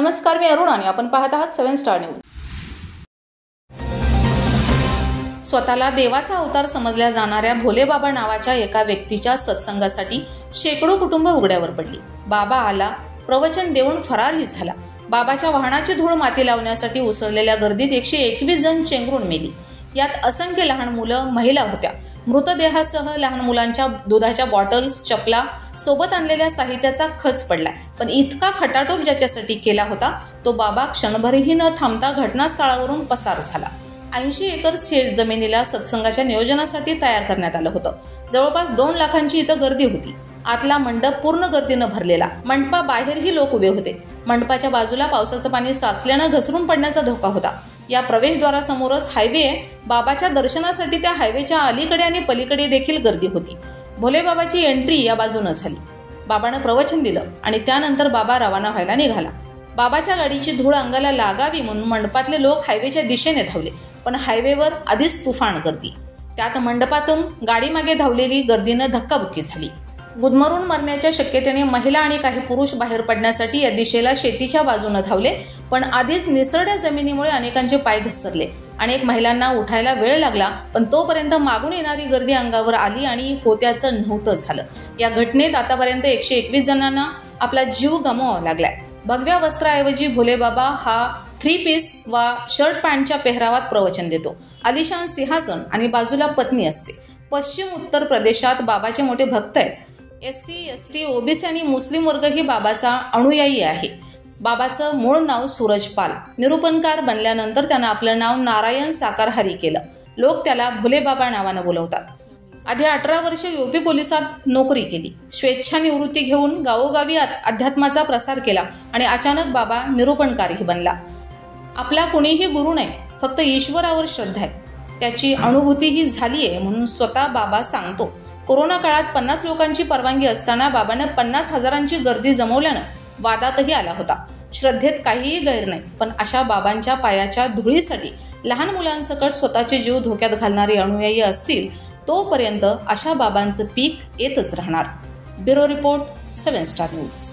नमस्कार, मी अरुण आणि आपण पाहत आहात 7 स्टार न्यूज। स्वतःला देवाचा अवतार समजल्या जाणाऱ्या भोलेबाबा नावाच्या एका व्यक्तीच्या सत्संगासाठी शेकडो कुटुंब उघड्यावर पडली। बाबा आला, प्रवचन देऊन फरारही झाला। बाबाच्या वाहनाची धूळ माती लावण्यासाठी उसळलेल्या गर्दीत 121 जण चेंगरून मेली। यात असंख्य लहान मुलं, महिला होत्या। मृतदेहासह लहान मुलांच्या दुधाच्या बॉटल्स, चपला, सोबत आणलेल्या साहित्याचा खच पडलाय। पण इतका खटाटोप ज्याच्यासाठी केला होता तो बाबा क्षणभरही न थांबता घटनास्थळावरून पसार झाला। 80 एकर जमिनीला सत्संगाच्या नियोजनासाठी तयार करण्यात आलं होतं। जवळपास 2 लाखांची इथं गर्दी होती। आतला मंडप पूर्ण गर्दीनं भरलेला। मंडपाबाहेरही लोक उभे होते। मंडपाच्या बाजूला पावसाचं पाणी साचल्यानं घसरून पडण्याचा धोका होता। या प्रवेशद्वारासमोरच हायवे आहे। बाबाच्या दर्शनासाठी त्या हायवेच्या अलीकडे आणि पलीकडे देखील गर्दी होती। भोलेबाबाची एंट्री या बाजूने झाली। बाबानं प्रवचन दिलं आणि त्यानंतर बाबा रवाना व्हायला निघाला। बाबाच्या गाडीची धूळ अंगाला लागावी म्हणून मंडपातले लोक हायवेच्या दिशेने धावले, पण हायवेवर आधीच तुफान गर्दी। त्यात मंडपातून गाडी मागे धावलेली गर्दीनं धक्काबुक्की झाली। गुदमरून मरण्याच्या शक्यतेने महिला आणि काही पुरुष बाहेर पडण्यासाठी या दिशेला शेतीच्या बाजूने धावले, पण आधीच निसरड्या जमिनीमुळे अनेकांचे पाय घसरले। अनेक महिलांना उठायला वेळ लागला, पण तोपर्यंत मागून येणारी गर्दी अंगावर आली आणि होत्याचं नव्हतं झालं। या घटनेत आतापर्यंत 121 जणांना आपला जीव गमवावा लागलाय। भगव्या वस्त्राऐवजी भोलेबाबा हा 3 पीस वा शर्ट पॅन्टच्या पेहरावात प्रवचन देतो। आलिशान सिंहासन आणि बाजूला पत्नी असते। पश्चिम उत्तर प्रदेशात बाबाचे मोठे भक्त आहेत। SC, ST, OBC आणि मुस्लिम वर्गही बाबाचा अनुयायी आहे। बाबाचं मूळ नाव सूरजपाल। निरूपणकार बनल्यानंतर त्यानं आपलं नाव नारायण साकारहारी केलं। लोक त्याला भोलेबाबा नावानं बोलवतात। आधी 18 वर्ष UP पोलिसात नोकरी केली। स्वेच्छानिवृत्ती घेऊन गावोगावी अध्यात्माचा प्रसार केला आणि अचानक बाबा निरूपणकारही बनला। आपला कुणीही गुरु नाही, फक्त ईश्वरावर श्रद्धा आहे। त्याची अनुभूतीही झालीये म्हणून स्वतः बाबा सांगतो। कोरोना काळात 50 लोकांची परवानगी असताना बाबाने 50,000ची गर्दी जमवल्यानं वादातही आला होता। श्रद्धेत काहीही गैर नाही, पण अशा बाबांच्या पायाच्या धुळीसाठी लहान मुलांसकट स्वतःचे जीव धोक्यात घालणारे अनुयायी असतील तोपर्यंत अशा बाबांचं पीक येतच राहणार। Bureau report, 7 star news.